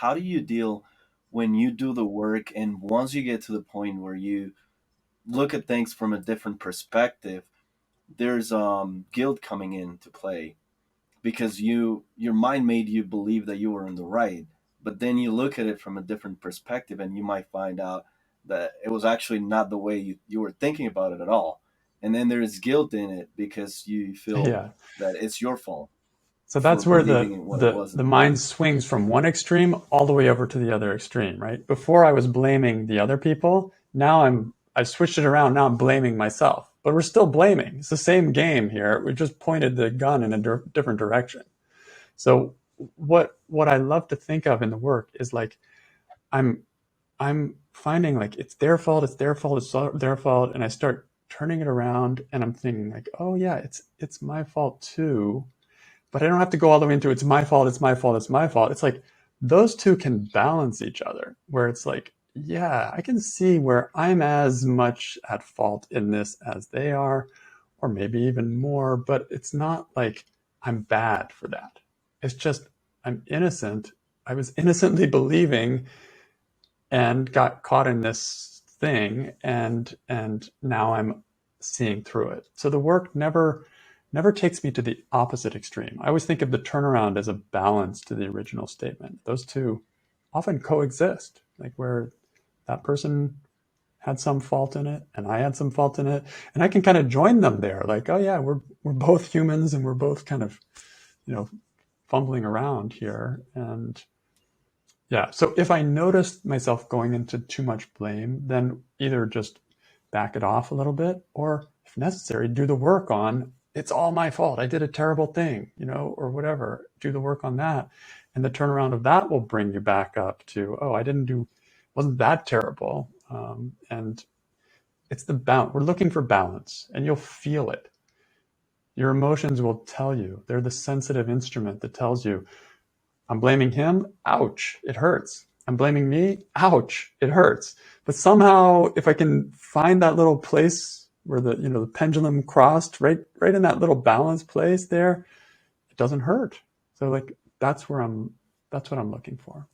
how do you deal when you do the work and once you get to the point where you look at things from a different perspective, there's guilt coming into play because your mind made you believe that you were in the right, but then you look at it from a different perspective and you might find out that it was actually not the way you were thinking about it at all. And then there's guilt in it because you feel Yeah. that it's your fault So for that's where believing in what it the wasn't. mind swings from one extreme all the way over to the other extreme, right? Before I was blaming the other people, now I switched it around. Now I'm blaming myself, but we're still blaming. It's the same game here. We just pointed the gun in a different direction. So what I love to think of in the work is like I'm I'm finding like it's their fault, it's their fault, it's their fault, and I start turning it around, and I'm thinking like, oh yeah, it's my fault too, but I don't have to go all the way into it's my fault, it's my fault, it's my fault. It's like those two can balance each other, where it's like, yeah, I can see where I'm as much at fault in this as they are, or maybe even more, but it's not like I'm bad for that. It's just I'm innocent. I was innocently believing and got caught in this thing, and now I'm seeing through it. So the work never takes me to the opposite extreme. I always think of the turnaround as a balance to the original statement. Those two often coexist, like where that person had some fault in it and I had some fault in it, and I can kind of join them there, like, oh yeah, we're both humans and we're both kind of, you know, fumbling around here. And yeah. So if I notice myself going into too much blame, then either just back it off a little bit, or if necessary, do the work on it's all my fault. I did a terrible thing, you know, or whatever. Do the work on that. And the turnaround of that will bring you back up to, oh, wasn't that terrible. And it's the balance. We're looking for balance, and you'll feel it. Your emotions will tell you. They're the sensitive instrument that tells you, I'm blaming him. Ouch, it hurts. I'm blaming me. Ouch, it hurts. But somehow, if I can find that little place where the pendulum crossed, right in that little balance place there, it doesn't hurt. So like that's what I'm looking for.